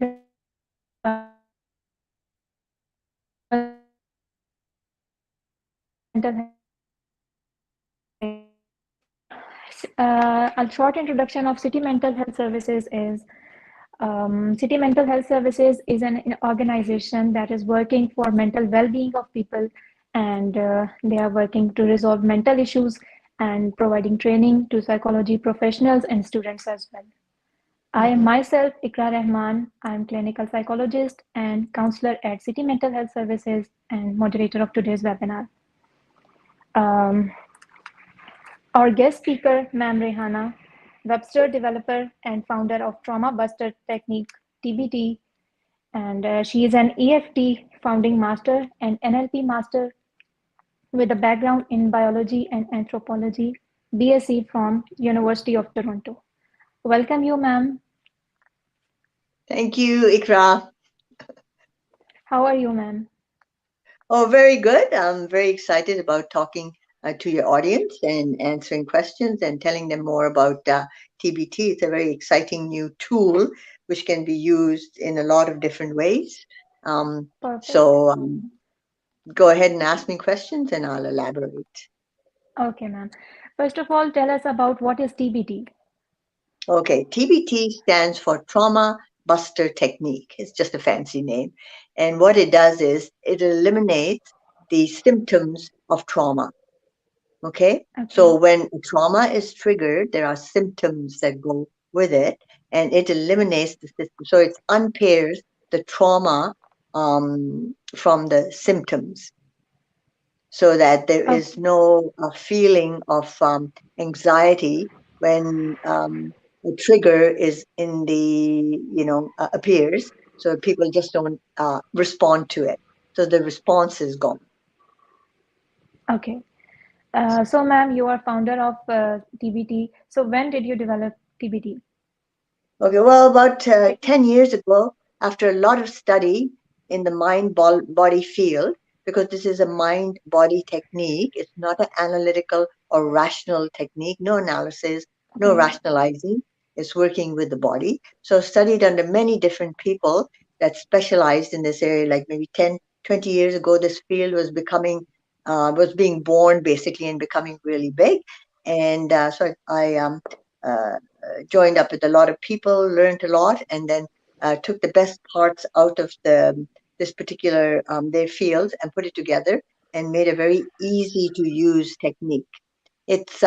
A short introduction of City Mental Health Services is City Mental Health Services is an organization that is working for mental well-being of people, and they are working to resolve mental issues and providing training to psychology professionals and students as well. I am myself Ikra Rahman. I am clinical psychologist and counselor at City Mental Health Services and moderator of today's webinar. Um, Our guest speaker, Ma'am Rehana Webster, developer and founder of Trauma Buster Technique, TBT, and she is an EFT founding master and NLP master with a background in biology and anthropology, B.Sc from University of Toronto. Welcome you, ma'am. Thank you, Ikra. How are you, ma'am? Oh, very good. I'm very excited about talking to your audience and answering questions and telling them more about TBT. It's a very exciting new tool which can be used in a lot of different ways. Perfect. So go ahead and ask me questions and I'll elaborate. Okay, ma'am. First of all, tell us about what is TBT. Okay, TBT stands for Trauma Buster Technique. It's just a fancy name. And what it does is it eliminates the symptoms of trauma. Okay, so Okay. when trauma is triggered, there are symptoms that go with it, and it eliminates the system. So it unpairs the trauma from the symptoms so that there Okay. is no feeling of anxiety when the trigger is in the, appears. So people just don't respond to it. So the response is gone. Okay. So, ma'am, you are founder of TBT. So, when did you develop TBT? Okay, well, about 10 years ago, after a lot of study in the mind-body field, because this is a mind-body technique, it's not an analytical or rational technique, no analysis, no Okay. rationalizing, it's working with the body. So studied under many different people that specialized in this area, like maybe 10, 20 years ago, this field was was being born basically and becoming really big. And so I uh, joined up with a lot of people, learned a lot, and then took the best parts out of this particular their fields and put it together and made a very easy to use technique. It's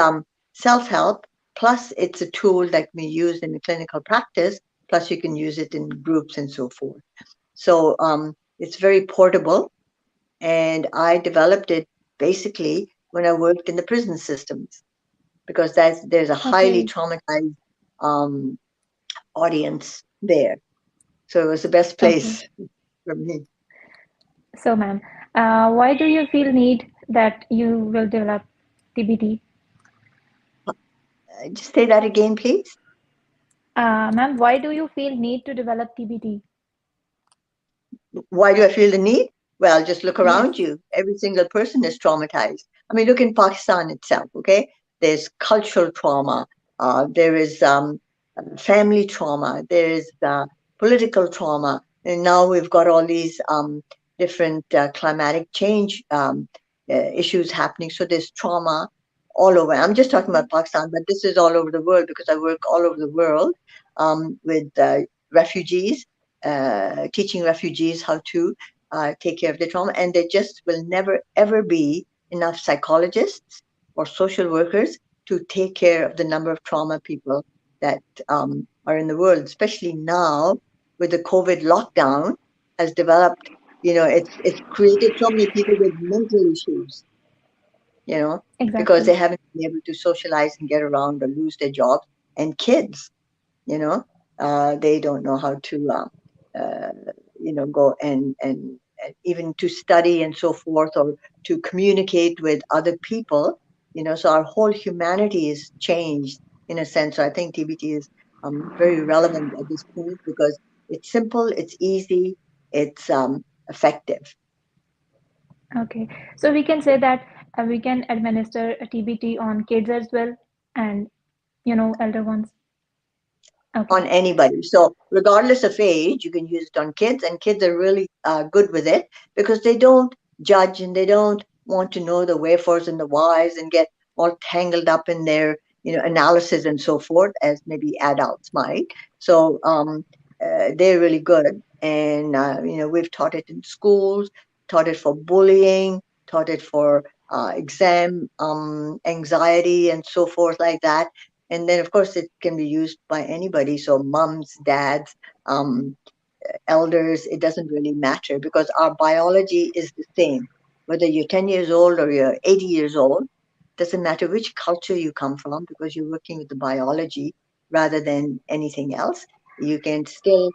self-help, plus it's a tool that can be used in the clinical practice, plus you can use it in groups and so forth. So it's very portable, and I developed it basically when I worked in the prison systems because there's a highly Okay. traumatized um, audience there. So it was the best Okay. place for me. So, ma'am, why do you feel need that you will develop TBT? Just say that again, please. Ma'am, why do you feel need to develop TBT? Why do I feel the need? Well, just look around Yes. you. Every single person is traumatized. I mean, look in Pakistan itself, okay? There's cultural trauma. There is family trauma. There is political trauma. And now we've got all these different climatic change issues happening. So there's trauma all over. I'm just talking about Pakistan, but this is all over the world because I work all over the world with refugees, teaching refugees how to take care of their trauma. And there just will never, ever be enough psychologists or social workers to take care of the number of trauma people that are in the world, especially now with the COVID lockdown has developed, it's created so many people with mental issues, you know, because Exactly. they haven't been able to socialize and get around or lose their jobs. And kids, you know, they don't know how to, uh, go and even to study and so forth or to communicate with other people, so our whole humanity is changed in a sense. So I think TBT is very relevant at this point because it's simple, it's easy, it's effective. Okay. So we can say that we can administer a TBT on kids as well and, elder ones. on Okay. anybody. So regardless of age, you can use it on kids, and kids are really good with it because they don't judge and they don't want to know the wherefores and the whys and get all tangled up in their analysis and so forth as maybe adults might. So they're really good, and we've taught it in schools, taught it for bullying, taught it for exam anxiety and so forth like that. And then of course it can be used by anybody, so mums, dads, um, elders, it doesn't really matter because our biology is the same whether you're 10 years old or you're 80 years old. Doesn't matter which culture you come from because you're working with the biology rather than anything else. You can still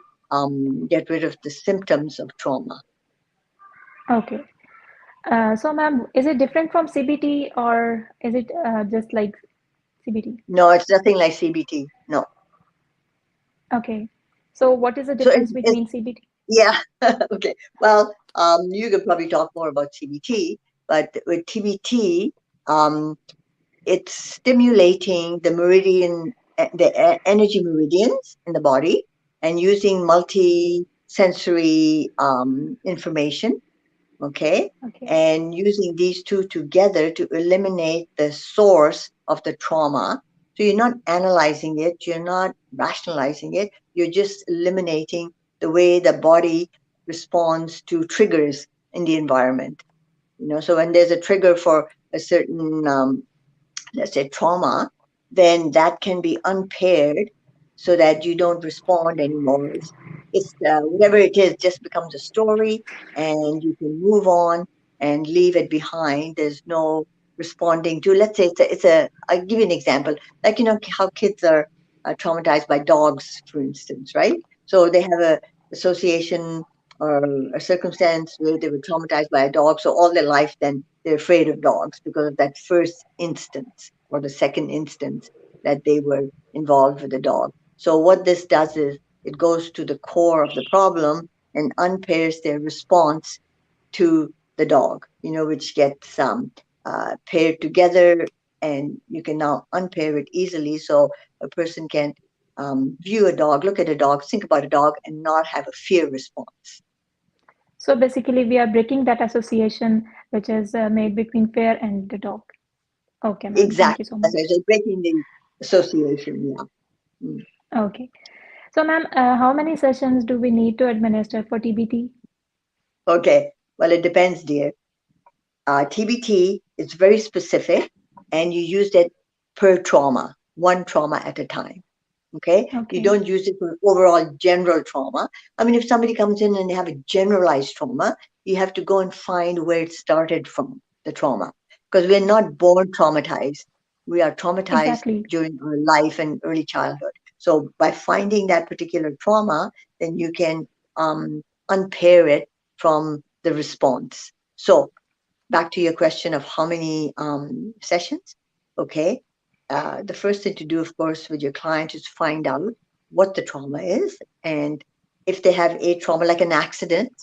get rid of the symptoms of trauma. Okay. So, ma'am, is it different from CBT or is it just like CBT? No, it's nothing like CBT. No. Okay. So, what is the So difference it's between CBT? yeah. Okay. Well, you could probably talk more about CBT, but with TBT, um, it's stimulating the meridian, energy meridians in the body, and using multi-sensory information, okay, Okay. and using these two together to eliminate the source of the trauma. So you're not analyzing it, you're not rationalizing it, you're just eliminating the way the body responds to triggers in the environment. So when there's a trigger for a certain let's say trauma, then that can be unpaired so that you don't respond anymore. It's whatever it is, just becomes a story, and you can move on and leave it behind. There's no responding to. Let's say I'll give you an example. Like how kids are traumatized by dogs, for instance, right? So they have a association or a circumstance where they were traumatized by a dog. So all their life, then they're afraid of dogs because of that first instance or the second instance that they were involved with the dog. So what this does is it goes to the core of the problem and unpairs their response to the dog, which gets paired together, and you can now unpair it easily so a person can view a dog, look at a dog, think about a dog, and not have a fear response. So, basically, we are breaking that association which is made between fear and the dog. Okay, ma'am. Thank Exactly. you so That's much. right. So breaking the association. Yeah. Mm. Okay. So, ma'am, how many sessions do we need to administer for TBT? Okay. Well, it depends, dear. TBT is very specific, and you use it per trauma, one trauma at a time. Okay, you Okay. don't use it for overall general trauma. I mean, if somebody comes in and they have a generalized trauma, you have to go and find where it started from, the trauma, because we're not born traumatized. We are traumatized Exactly. during our life and early childhood. So by finding that particular trauma, then you can unpair it from the response. So back to your question of how many sessions. Okay. The first thing to do, of course, with your client is find out what the trauma is. And if they have a trauma like an accident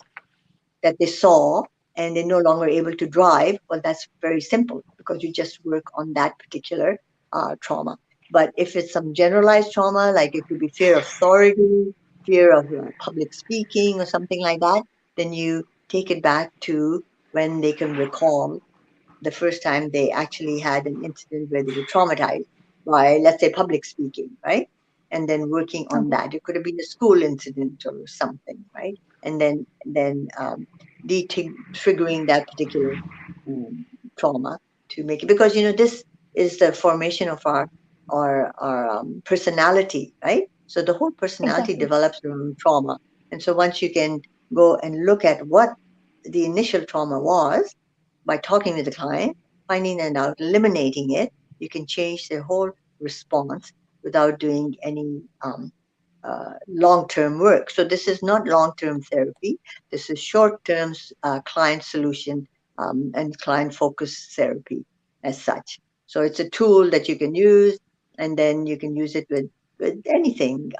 that they saw and they're no longer able to drive, well, that's very simple because you just work on that particular trauma. But if it's some generalized trauma, like it could be fear of authority, fear of public speaking, or something like that, then you take it back to when they can recall the first time they actually had an incident where they were traumatized by, let's say, public speaking, right? And then working on Okay. that. It could have been a school incident or something, right? And then triggering that particular um, trauma to make it, because this is the formation of our personality, right? So the whole personality Exactly. develops around trauma. And so once you can go and look at what the initial trauma was by talking with the client, finding it out, eliminating it, you can change their whole response without doing any long-term work. So this is not long-term therapy. This is short-term client solution and client-focused therapy as such. So it's a tool that you can use, and then you can use it with anything,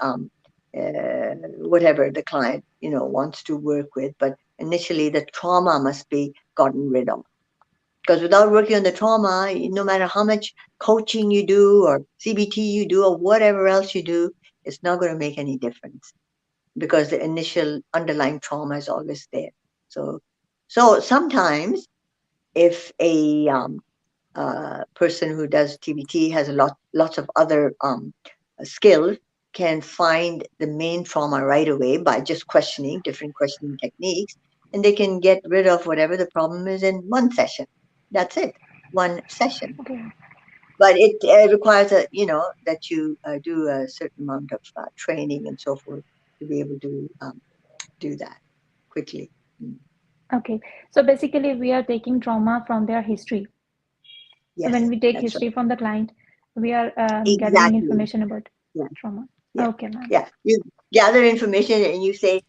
whatever the client wants to work with. But initially, the trauma must be gotten rid of. Because without working on the trauma, no matter how much coaching you do or CBT you do or whatever else you do, it's not going to make any difference because the initial underlying trauma is always there. So, so sometimes if a person who does TBT has lots of other skills, can find the main trauma right away by just questioning different questioning techniques, and they can get rid of whatever the problem is in one session. That's it, one session. Okay. But it requires that you do a certain amount of training and so forth to be able to do that quickly. Mm. Okay. So basically, we are taking trauma from their history. So when Yes, we take that's right. history from the client, we are gathering Exactly. information about Yeah. trauma. Yeah, Okay, ma'am. yeah. You gather information and you say,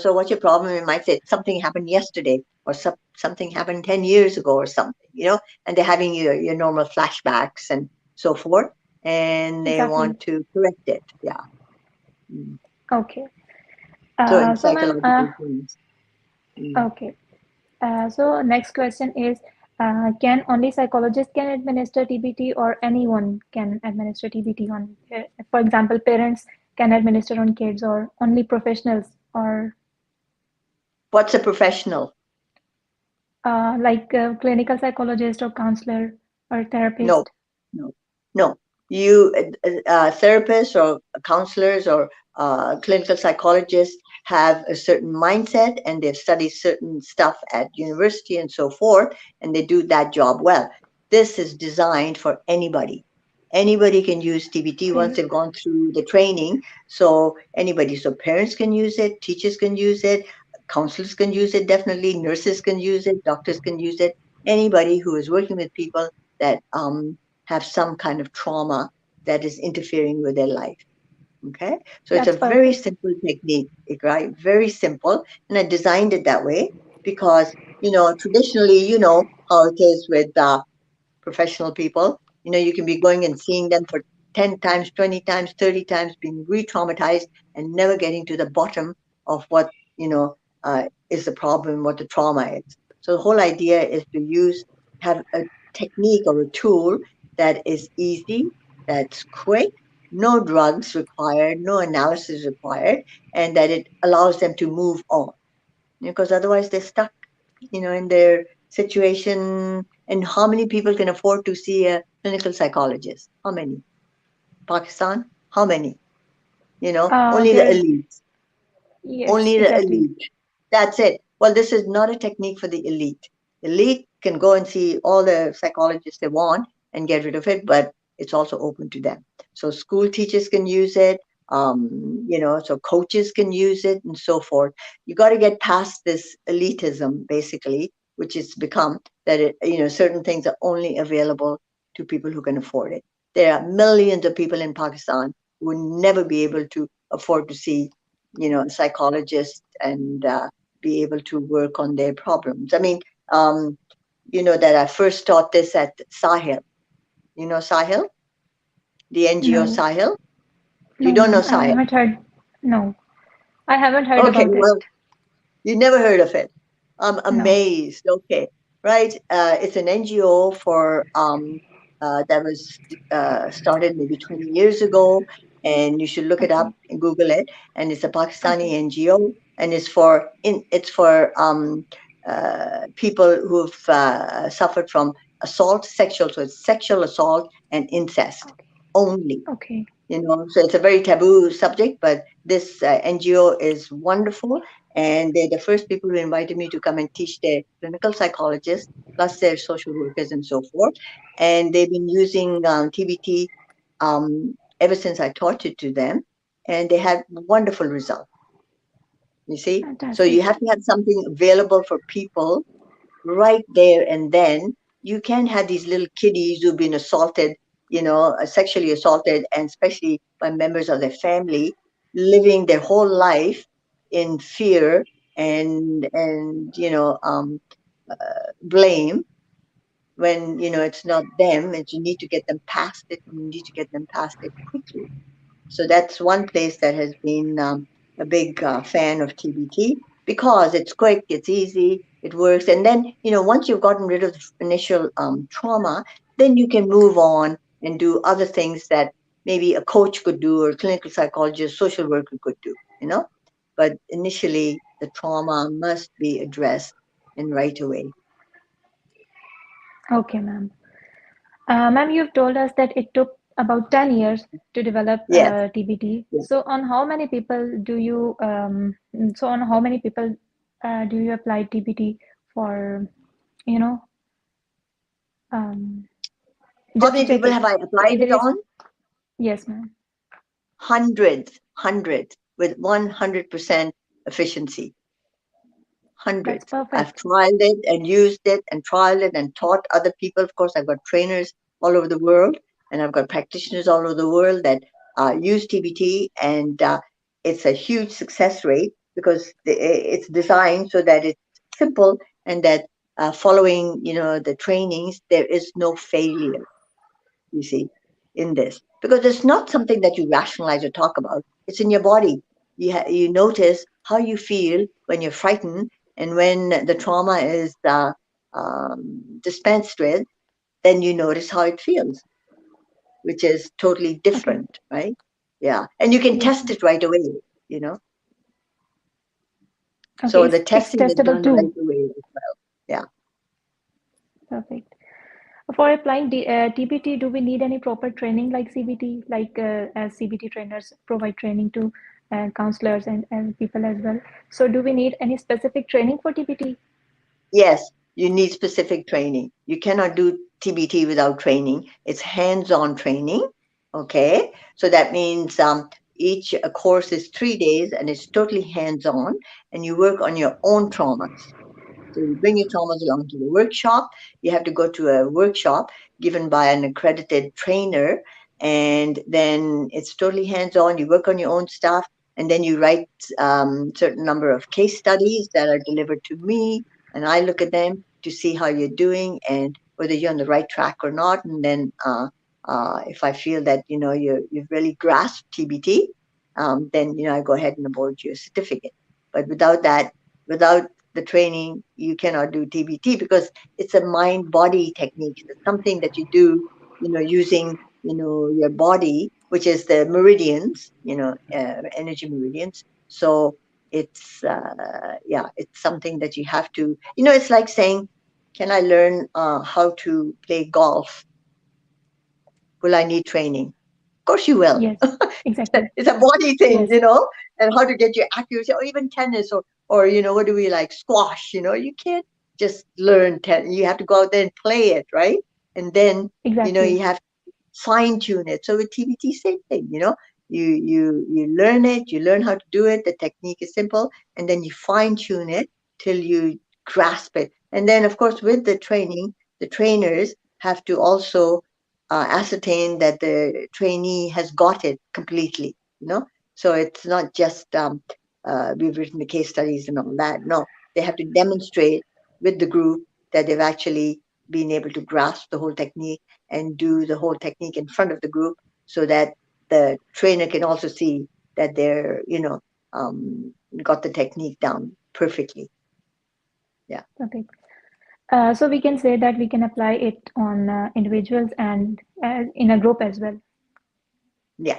so what's your problem? It might say something happened yesterday or something happened 10 years ago or something, and they're having your normal flashbacks and so forth, and they Exactly. want to correct it. Yeah. Mm. Okay. Certain So, ma'am, psychological things. Mm. okay. So next question is, can only psychologists can administer TBT or anyone can administer TBT on, for example, parents can administer on kids or only professionals or What's a professional? like clinical psychologist or counselor or No, therapist? no, no. You therapists or counselors or clinical psychologists have a certain mindset, and they've studied certain stuff at university and so forth, and they do that job well. This is designed for anybody. Anybody can use TBT once Okay, they've gone through the training. So anybody, so parents can use it, teachers can use it, counselors can use it, definitely nurses can use it, doctors can use it. Anybody who is working with people that have some kind of trauma that is interfering with their life. Okay, so it's a that's very perfect. simple technique, right? Very simple, and I designed it that way because traditionally, how it is with professional people. You can be going and seeing them for 10 times, 20 times, 30 times, being re-traumatized and never getting to the bottom of what, is the problem, what the trauma is. So the whole idea is to have a technique or a tool that is easy, that's quick, no drugs required, no analysis required, and that it allows them to move on. Because otherwise they're stuck, in their situation. And how many people can afford to see a clinical psychologist? How many? Pakistan? How many? Only the There, elite. yes, Only the exactly. elite. That's it. Well, this is not a technique for the elite. Elite can go and see all the psychologists they want and get rid of it, but it's also open to them. So school teachers can use it, so coaches can use it and so forth. You got to get past this elitism, basically, which has become that certain things are only available to people who can afford it. There are millions of people in Pakistan who will never be able to afford to see psychologists and be able to work on their problems. I mean, that I first taught this at Sahil. You know Sahil, the NGO No, Sahil? You no, don't know ma'am, I Sahil? haven't heard. No, I haven't heard Okay, about it. well, you never heard of it. I'm No. amazed. Okay, right. It's an NGO that was started maybe 20 years ago, and you should look it up Okay. and Google it. And it's a Okay. Pakistani NGO, and it's for people who've suffered from assault, sexual, so it's sexual assault and incest only. Okay. So it's a very taboo subject, but this NGO is wonderful, and they're the first people who invited me to come and teach their clinical psychologists plus their social workers and so forth. And they've been using TBT ever since I taught it to them, and they had wonderful results. You see, so you Fantastic. have to have something available for people right there and then. You can have these little kiddies who've been assaulted, sexually assaulted, and especially by members of their family, living their whole life in fear and blame when it's not them, and you need to get them past it, and you need to get them past it quickly. So that's one place that has been a big fan of TBT because it's quick, it's easy, it works. And then, once you've gotten rid of the initial trauma, then you can move on and do other things that maybe a coach could do, or a clinical psychologist, social worker could do, but initially the trauma must be addressed and right away. Okay, ma'am. Ma'am, you've told us that it took about 10 years to develop Yes, TBT. yes. So on how many people do you apply TBT for, you know, um, How just to many check people it? have I applied Either it is, on? yes, ma'am. Hundreds with 100% efficiency. That's Hundreds. I've perfect. tried it and used it and tried it and taught other people. Of course, I've got trainers all over the world, and I've got practitioners all over the world that use TBT, and it's a huge success rate because it's designed so that it's simple, and that following, the trainings, there is no failure, you see, in this, because it's not something that you rationalize or talk about. It's in your body. You notice how you feel when you're frightened, and when the trauma is dispensed with, then you notice how it feels, which is totally Okay. different, right? Yeah, and you can Yes, test ma'am. it right away. You know, Okay, so the it's testing is testable done right too. away as well. Yeah. Perfect. For applying TBT, do we need any proper training like CBT, like as CBT trainers provide training to counselors and people as well? So do we need any specific training for TBT? Yes, you need specific training. You cannot do TBT without training. It's hands-on training. Okay, so that means each course is 3 days and it's totally hands-on, and you work on your own traumas. So you bring your traumas along to the workshop. You have to go to a workshop given by an accredited trainer, and then it's totally hands-on. You work on your own stuff, and then you write certain number of case studies that are delivered to me, and I look at them to see how you're doing and whether you're on the right track or not. And then if I feel that you've really grasped TBT, then I go ahead and award you a certificate. But without that, without the training, you cannot do TBT because it's a mind body technique. It's something that you do, using, your body, which is the meridians, energy meridians. So yeah, it's something that you have to, it's like saying, can I learn how to play golf? Will I need training? Of course you will. Yes, exactly. It's a body thing, Yes, and how to get your accuracy, or even tennis, or what do we like, squash. You can't just learn tennis. You have to go out there and play it, right? And then exactly. you have fine tune it. So with TBT, same thing. You learn it, you learn how to do it. The technique is simple, and then you fine tune it till you grasp it. And then, of course, with the training, the trainers have to also ascertain that the trainee has got it completely. So it's not just we've written the case studies and all that. No, they have to demonstrate with the group that they've actually been able to grasp the whole technique and do the whole technique in front of the group, so that the trainer can also see that they're um, got the technique down perfectly. Yeah. Perfect. So we can say that we can apply it on individuals and in a group as well. Yeah.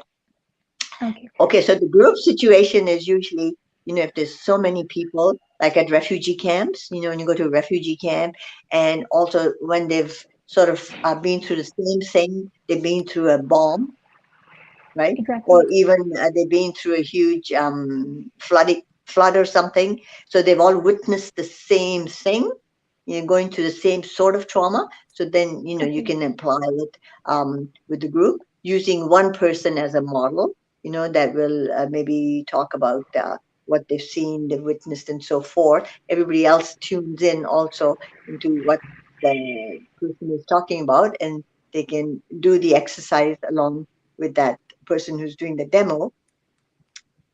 Okay, Okay, so the group situation is usually, if there's so many people, like at refugee camps, when you go to a refugee camp, and also when they've sort of been through the same thing, they've been through a bomb, right? Or exactly. even they've been through a huge flood or something. So they've all witnessed the same thing, going through the same sort of trauma. So then, you Okay, can apply it with the group using one person as a model, that will maybe talk about what they've seen, they've witnessed, and so forth. Everybody else tunes in also into what the person is talking about, and they can do the exercise along with that person who's doing the demo.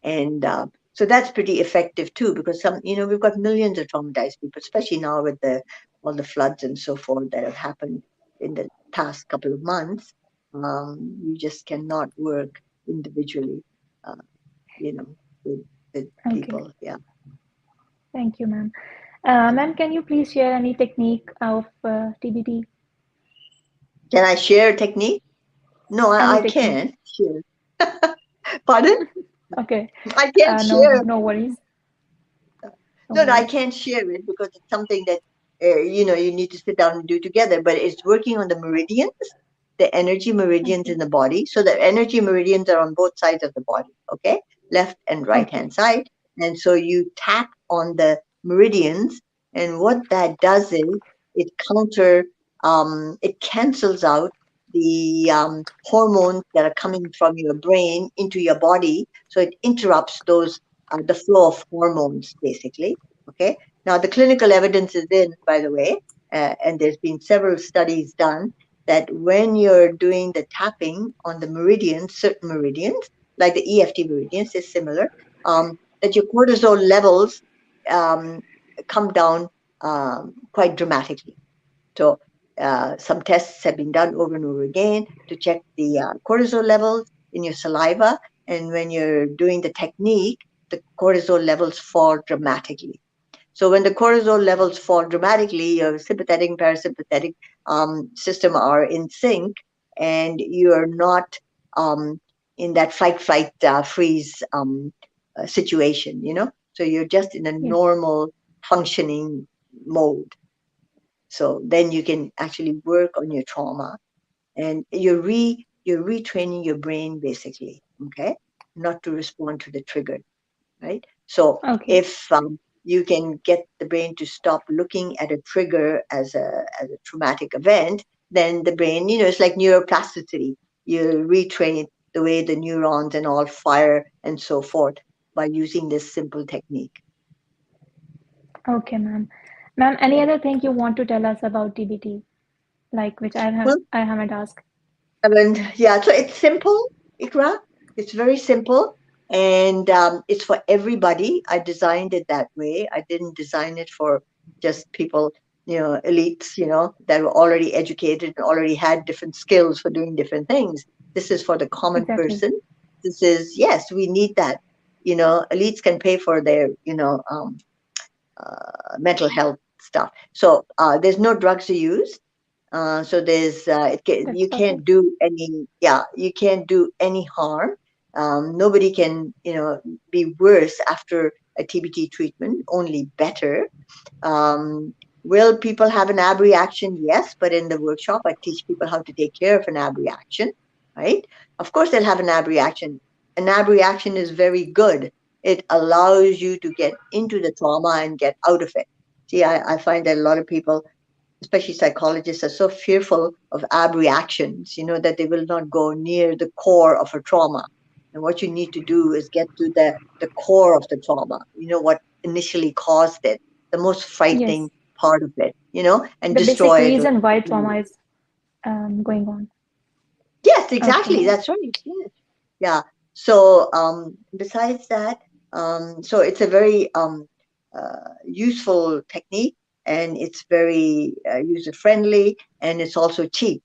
And so that's pretty effective too, because we've got millions of traumatized people, especially now with all the floods and so forth that have happened in the past couple of months. You just cannot work individually, uh, you know, with, okay. people. Yeah. Thank you, ma'am. Ma'am, can you please share any technique of TBT? Can I share a technique? No, Any I technique? can't share. Pardon? Okay. I can't No, share. no worries. No No, no, I worries. can't share it because it's something that you need to sit down and do together. But it's working on the meridians, the energy meridians Okay. in the body. So the energy meridians are on both sides of the body, okay, left and right Okay. hand side. And so you tap on the meridians, and what that does is it cancels out the hormones that are coming from your brain into your body. So it interrupts the flow of hormones, basically. Okay. Now, the clinical evidence is in, by the way, and there's been several studies done that when you're doing the tapping on the meridians, certain meridians, like the EFT meridians, is similar, that your cortisol levels um, come down quite dramatically. So, some tests have been done over and over again to check the cortisol levels in your saliva. And when you're doing the technique, the cortisol levels fall dramatically. So when the cortisol levels fall dramatically, your sympathetic and parasympathetic system are in sync, and you are not um, in that fight, flight, freeze situation. So you're just in a Yes. normal functioning mode. So then you can actually work on your trauma, and you're retraining your brain, basically, okay, not to respond to the trigger, right? So Okay. if you can get the brain to stop looking at a trigger as a traumatic event, then the brain, it's like neuroplasticity. You retrain the way the neurons and all fire and so forth by using this simple technique. Okay, ma'am. Ma'am, any Yeah. other thing you want to tell us about TBT, like which Well, I haven't asked? I mean, yeah, so it's simple, Ikra. It's very simple, and it's for everybody. I designed it that way. I didn't design it for just people, elites, that were already educated and already had different skills for doing different things. This is for the common Exactly. person. This is, yes, we need that. Elites can pay for their, mental health stuff. So there's no drugs to use. So That's you can't perfect. do you can't do any harm. Nobody can, be worse after a TBT treatment, only better. Um, will people have an ab reaction? Yes, but in the workshop, I teach people how to take care of an ab reaction, right? Of course, they'll have an ab reaction. An ab reaction is very good. It allows you to get into the trauma and get out of it. See, I find that a lot of people, especially psychologists, are so fearful of ab reactions, that they will not go near the core of a trauma. And what you need to do is get to the core of the trauma, what initially caused it, the most frightening Yes. part of it, and The basic destroy it. reason why trauma is going on. Yes, Okay, exactly. ma'am. That's right. Yes. Yeah. So besides that, so it's a very useful technique, and it's very user friendly, and it's also cheap.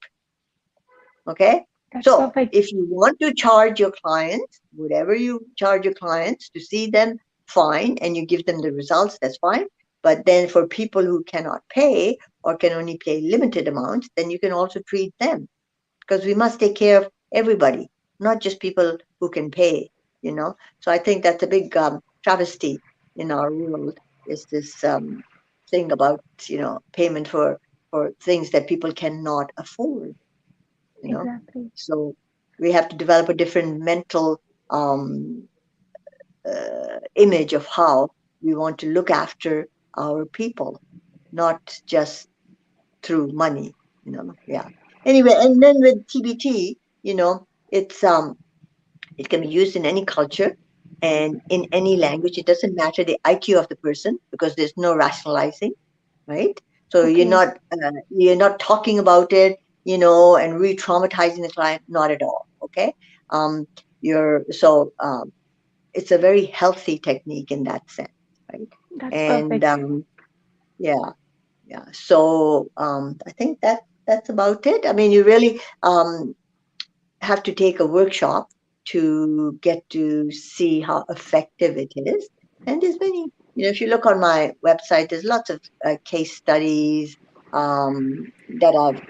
Okay. That's So perfect. if you want to charge your clients, whatever you charge your clients to see them, fine, and you give them the results, that's fine. But then for people who cannot pay or can only pay limited amounts, then you can also treat them, because we must take care of everybody, not just people who can pay. So I think that's a big travesty in our world, is this thing about, payment for things that people cannot afford, you know. Exactly. So we have to develop a different mental um, image of how we want to look after our people, not just through money. Yeah. Anyway, and then with TBT, it can be used in any culture and in any language. It doesn't matter the IQ of the person, because there's no rationalizing, right? So Okay. you're not talking about it, and re-traumatizing the client, not at all. Okay. um you're so It's a very healthy technique in that sense, right? That's And perfect. yeah, yeah. So I think that's about it. I mean, you really have to take a workshop to get to see how effective it is. And there's many, if you look on my website, there's lots of case studies that I've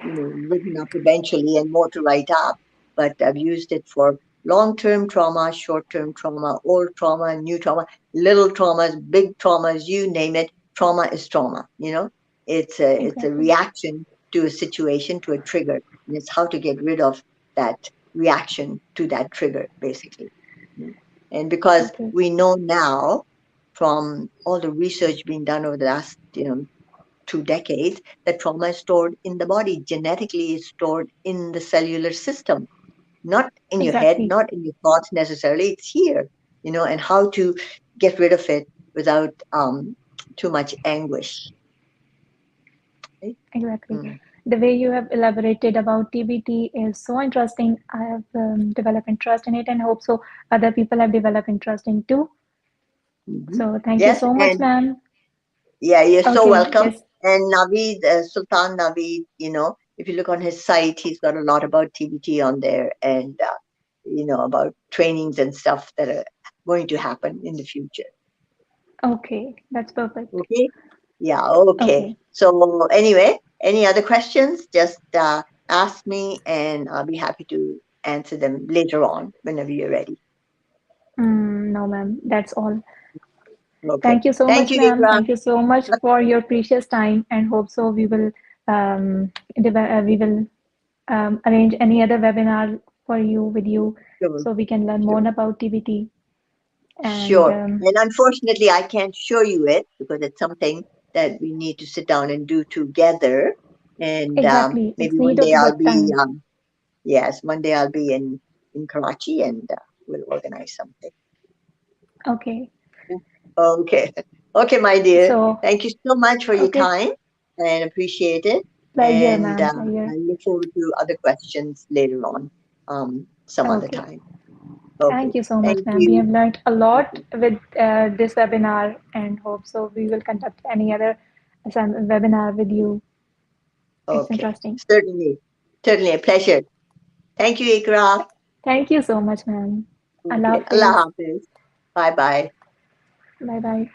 written up eventually, and more to write up. but I've used it for long-term trauma, short-term trauma, old trauma, new trauma, little traumas, big traumas, you name it. Trauma is trauma, you know. It's a Exactly. reaction to a situation, to a trigger, and it's how to get rid of that reaction to that trigger, basically. Mm. And because Okay. we know now from all the research being done over the last 2 decades that trauma is stored in the body, genetically is stored in the cellular system, not in your head, Exactly. not in your thoughts necessarily. It's here, and how to get rid of it without too much anguish. Right? Exactly. Mm. The way you have elaborated about TBT is so interesting. I have developed interest in it and hope so other people have developed interest in too. Hmm. So thank you Yes, so much, and ma'am. yeah, you're so Okay, welcome. yes. And Naveed, Sultan Naveed, if you look on his site, he's got a lot about TBT on there, and about trainings and stuff that are going to happen in the future. Okay, that's perfect. Okay. Yeah, okay. Okay. So anyway, any other questions, just ask me and I'll be happy to answer them later on whenever you're ready. No, ma'am, that's all. Okay. Thank you so Thank much, you, ma'am. Ikra. Thank you so much for your precious time and hope so we will arrange any other webinar for you with you Sure, so we can learn more sure, about TBT. And sure. And unfortunately, I can't show you it because it's something that we need to sit down and do together. And exactly, maybe it's one need day of I'll good be, time. yes, one day I'll be in Karachi and we'll organize something. Okay. Okay. Okay, my dear. So, Thank you so much for your okay, time and appreciate it. pleasure, And ma'am, pleasure. I look forward to other questions later on, some other Okay. time. Okay. Thank you so much, Thank ma'am. We you. have learned a Thank lot you. with this webinar and hope so we will conduct any other some webinar with you. It's Okay. interesting. Certainly. Certainly a pleasure. Thank you, Ikra. Thank you so much, ma'am. Allah Okay. Allah Hafiz. Hafiz. Bye bye. Bye bye.